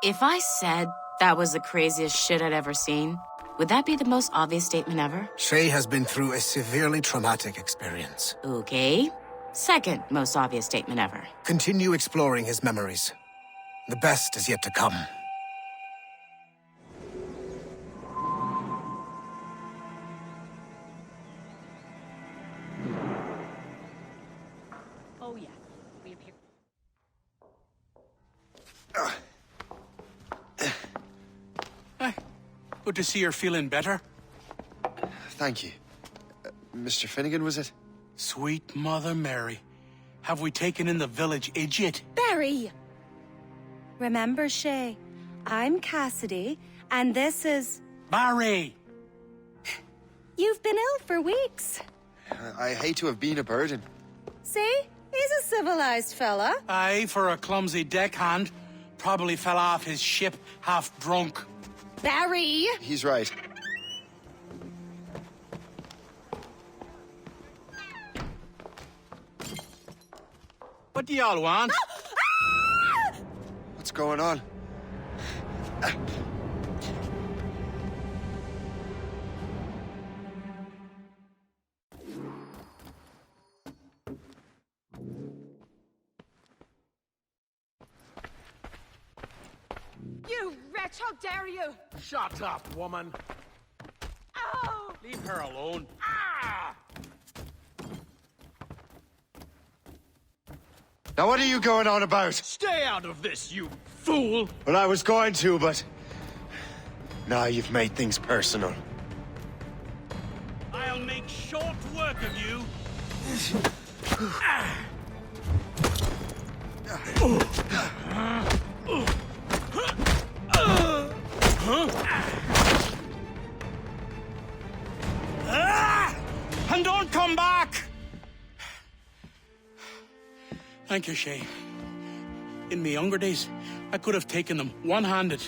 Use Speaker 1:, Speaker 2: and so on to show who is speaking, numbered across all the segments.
Speaker 1: If I said that was the craziest shit I'd ever seen, would that be the most obvious statement ever?
Speaker 2: Shay has been through a severely traumatic experience.
Speaker 1: Okay. Second most obvious statement ever.
Speaker 2: Continue exploring his memories. The best is yet to come.
Speaker 1: Oh, yeah. We appear.
Speaker 3: Hi. Good to see you're feeling better.
Speaker 4: Thank you. Mr. Finnegan, was it?
Speaker 3: Sweet Mother Mary. Have we taken in the village idiot?
Speaker 5: Barry! Remember, Shay, I'm Cassidy, and this is...
Speaker 3: Barry!
Speaker 5: You've been ill for weeks.
Speaker 4: I hate to have been a burden.
Speaker 5: See? He's a civilized fella.
Speaker 3: Aye, for a clumsy deckhand. Probably fell off his ship half drunk.
Speaker 5: Barry!
Speaker 4: He's right.
Speaker 3: What do y'all want?
Speaker 4: What's going on?
Speaker 6: You wretch, how dare you!
Speaker 7: Shut up, woman.
Speaker 6: Oh!
Speaker 3: Leave her alone.
Speaker 7: Ah!
Speaker 4: Now what are you going on about?
Speaker 7: Stay out of this, you fool!
Speaker 4: Well, I was going to, but... Now you've made things personal.
Speaker 7: I'll make short work of you.
Speaker 3: And don't come back! Thank you, Shay. In my younger days, I could have taken them one-handed.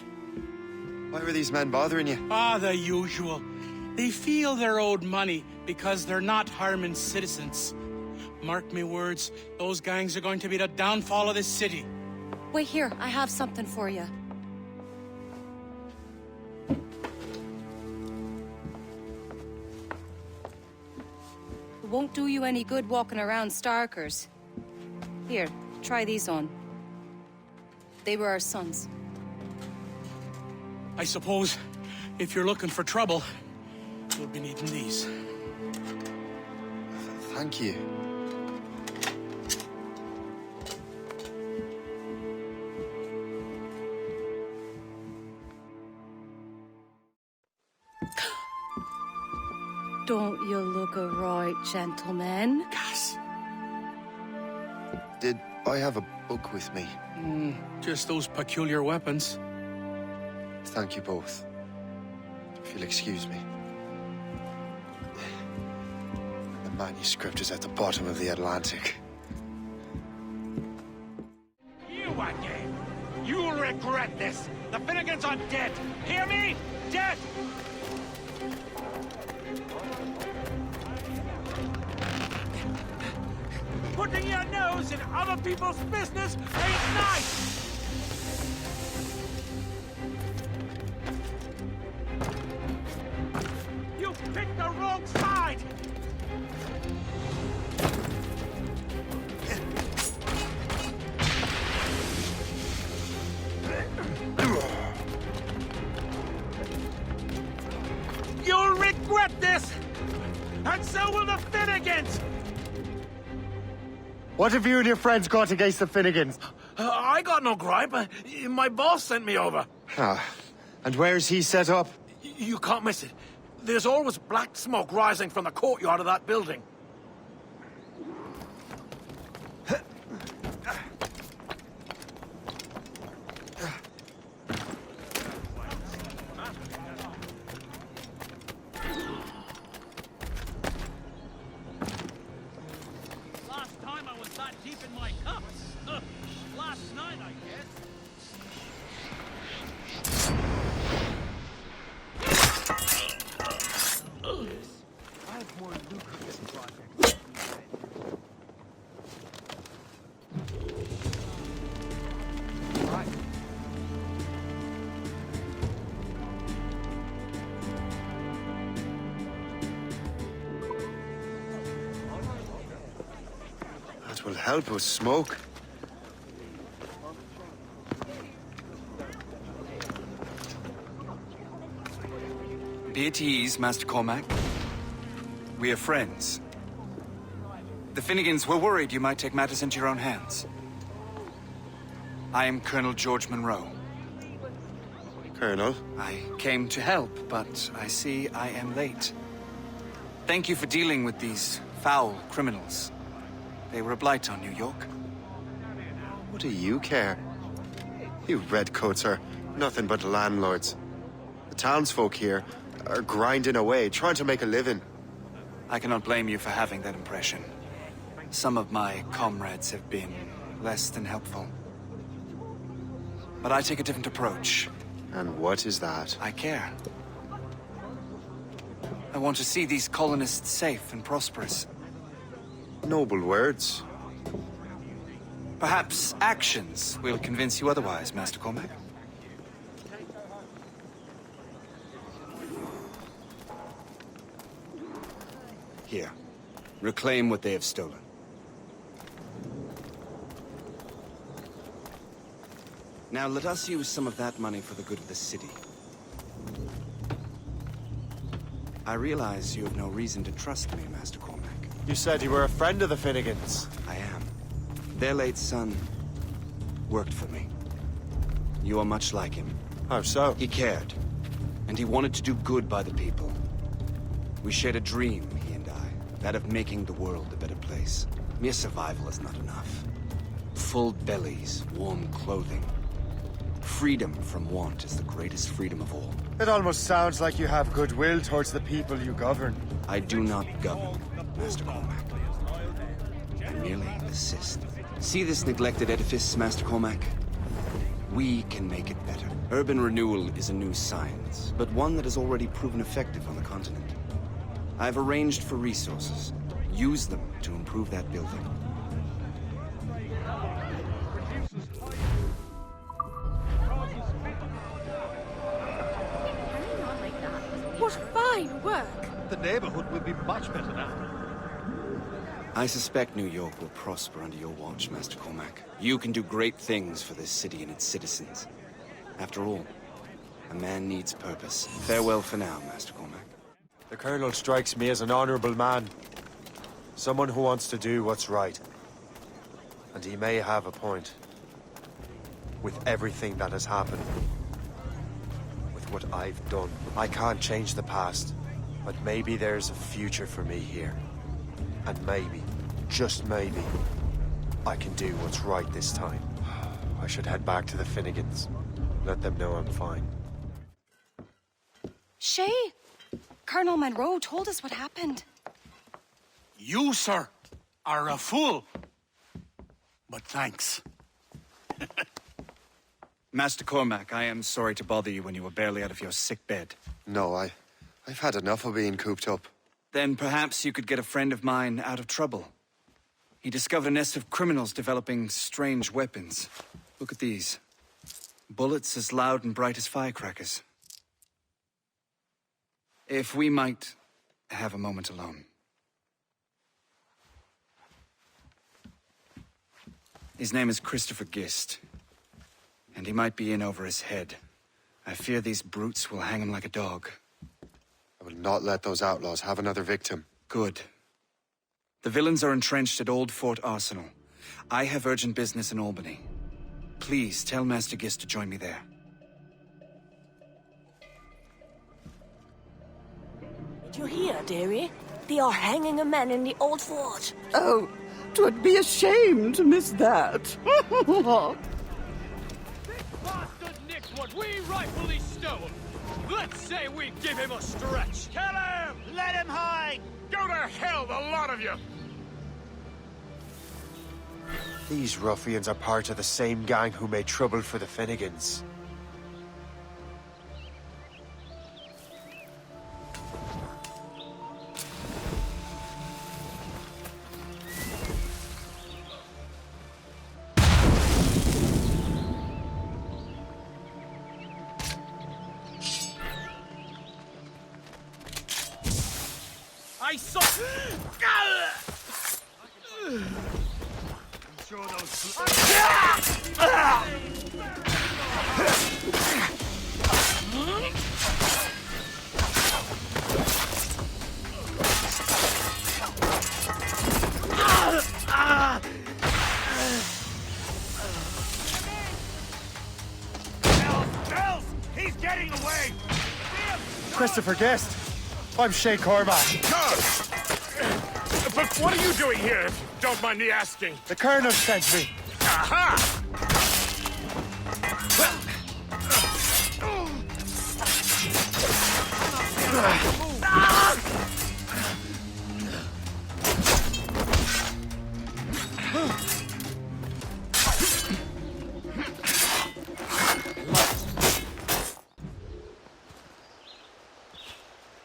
Speaker 4: Why were these men bothering you?
Speaker 3: Ah, the usual. They feel they're owed money because they're not harming citizens. Mark me words, those gangs are going to be the downfall of this city.
Speaker 5: Wait here, I have something for you. It won't do you any good walking around Starkers. Here, try these on. They were our sons.
Speaker 3: I suppose, if you're looking for trouble, you'll be needing these.
Speaker 4: Thank you.
Speaker 5: Don't you look a right gentleman?
Speaker 3: Gas.
Speaker 4: Did I have a book with me?
Speaker 3: Just those peculiar weapons.
Speaker 4: Thank you both. If you'll excuse me. The manuscript is at the bottom of the Atlantic.
Speaker 7: You again! You'll regret this! The Finnegans are dead! Hear me? Dead! Putting your nose in other people's business ain't nice! You picked the wrong side! You'll regret this! And so will the Finnegans!
Speaker 4: What have you and your friends got against the Finnegans?
Speaker 7: I got no gripe. My boss sent me over.
Speaker 4: Ah, and where's he set up?
Speaker 7: You can't miss it. There's always black smoke rising from the courtyard of that building. Last time I was that deep in my cups. Last night, I guess. I have more lucrative projects.
Speaker 4: help with smoke.
Speaker 8: Be at ease, Master Cormac. We are friends. The Finnegans were worried you might take matters into your own hands. I am Colonel George Monroe.
Speaker 4: Colonel?
Speaker 8: I came to help, but I see I am late. Thank you for dealing with these foul criminals. They were a blight on New York.
Speaker 4: What do you care? You redcoats are nothing but landlords. The townsfolk here are grinding away, trying to make a living.
Speaker 8: I cannot blame you for having that impression. Some of my comrades have been less than helpful. But I take a different approach.
Speaker 4: And what is that?
Speaker 8: I care. I want to see these colonists safe and prosperous.
Speaker 4: Noble words.
Speaker 8: Perhaps actions will convince you otherwise, Master Cormac. Here. Reclaim what they have stolen. Now let us use some of that money for the good of the city. I realize you have no reason to trust me, Master Cormac.
Speaker 4: You said you were a friend of the Finnegans.
Speaker 8: I am. Their late son worked for me. You are much like him.
Speaker 4: How so?
Speaker 8: He cared, and he wanted to do good by the people. We shared a dream, he and I, that of making the world a better place. Mere survival is not enough. Full bellies, warm clothing. Freedom from want is the greatest freedom of all.
Speaker 4: It almost sounds like you have goodwill towards the people you govern.
Speaker 8: I do not govern, Master Cormac. I merely assist. See this neglected edifice, Master Cormac? We can make it better. Urban renewal is a new science, but one that has already proven effective on the continent. I've arranged for resources. Use them to improve that building.
Speaker 6: What fine work!
Speaker 9: The neighborhood will be much better now.
Speaker 8: I suspect New York will prosper under your watch, Master Cormac. You can do great things for this city and its citizens. After all, a man needs purpose. Farewell for now, Master Cormac.
Speaker 4: The Colonel strikes me as an honorable man. Someone who wants to do what's right. And he may have a point. With everything that has happened. With what I've done. I can't change the past. But maybe there's a future for me here. And maybe, just maybe, I can do what's right this time. I should head back to the Finnegans. Let them know I'm fine.
Speaker 5: Shay, Colonel Monroe told us what happened.
Speaker 3: You, sir, are a fool. But thanks.
Speaker 8: Master Cormac, I am sorry to bother you when you were barely out of your sick bed.
Speaker 4: No, I've had enough of being cooped up.
Speaker 8: Then perhaps you could get a friend of mine out of trouble. He discovered a nest of criminals developing strange weapons. Look at these. Bullets as loud and bright as firecrackers. If we might have a moment alone. His name is Christopher Gist. And he might be in over his head. I fear these brutes will hang him like a dog.
Speaker 4: I will not let those outlaws have another victim.
Speaker 8: Good. The villains are entrenched at Old Fort Arsenal. I have urgent business in Albany. Please tell Master Gist to join me there.
Speaker 10: Did you hear, dearie? They are hanging a man in the Old Fort.
Speaker 11: Oh, 'twould be a shame to miss that.
Speaker 7: This bastard nicked what we rightfully stole. Let's say we give him a stretch. Kill him! Let him hide! Go to hell, the lot of you!
Speaker 4: These ruffians are part of the same gang who made trouble for the Finnegans.
Speaker 7: I saw... show those...
Speaker 9: Bells! He's getting away!
Speaker 4: Christopher Guest. I'm Shay Cormac.
Speaker 7: But what are you doing here, if you don't mind me asking?
Speaker 4: The Colonel sent me.
Speaker 7: Aha!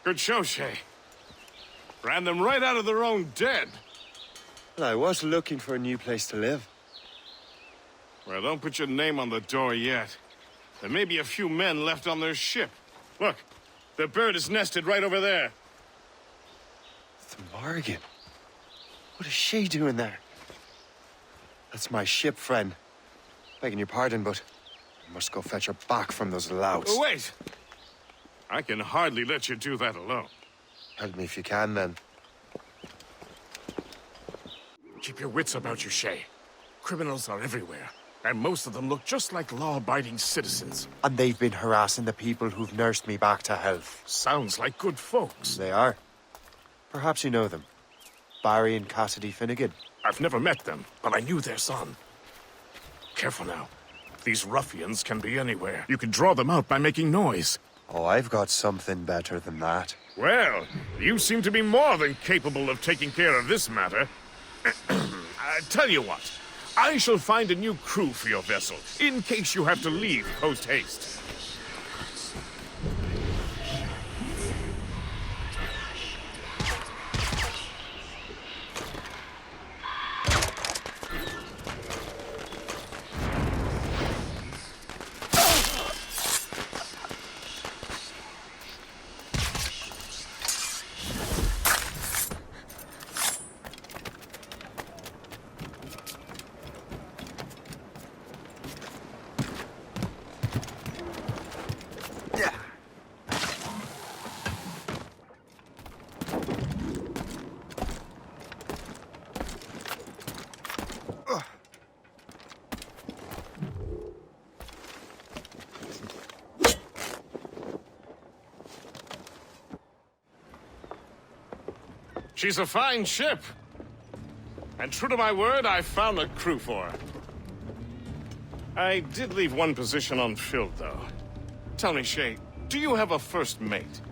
Speaker 7: Good show, Shay. Ran them right out of their own den.
Speaker 4: Well, I was looking for a new place to live.
Speaker 7: Well, don't put your name on the door yet. There may be a few men left on their ship. Look, the bird is nested right over there.
Speaker 4: The Morgan. What is she doing there? That's my ship, friend. Begging your pardon, but I must go fetch her back from those louts.
Speaker 7: Oh, wait! I can hardly let you do that alone.
Speaker 4: Help me if you can, then.
Speaker 7: Keep your wits about you, Shay. Criminals are everywhere, and most of them look just like law-abiding citizens.
Speaker 4: And they've been harassing the people who've nursed me back to health.
Speaker 7: Sounds like good folks.
Speaker 4: They are. Perhaps you know them. Barry and Cassidy Finnegan.
Speaker 7: I've never met them, but I knew their son. Careful now. These ruffians can be anywhere. You can draw them out by making noise.
Speaker 4: Oh, I've got something better than that.
Speaker 7: Well, you seem to be more than capable of taking care of this matter. Tell you what, I shall find a new crew for your vessel, in case you have to leave post-haste. She's a fine ship. And true to my word, I found a crew for her. I did leave one position unfilled, though. Tell me, Shay, do you have a first mate?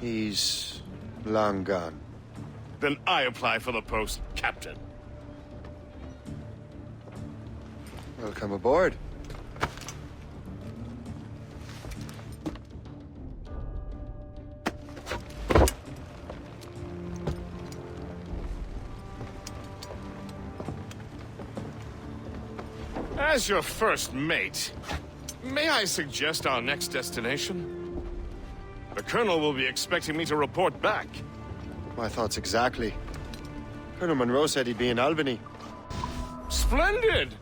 Speaker 4: He's long gone.
Speaker 7: Then I apply for the post, Captain.
Speaker 4: Welcome aboard.
Speaker 7: As your first mate, may I suggest our next destination? The Colonel will be expecting me to report back.
Speaker 4: My thoughts exactly. Colonel Monroe said he'd be in Albany.
Speaker 7: Splendid!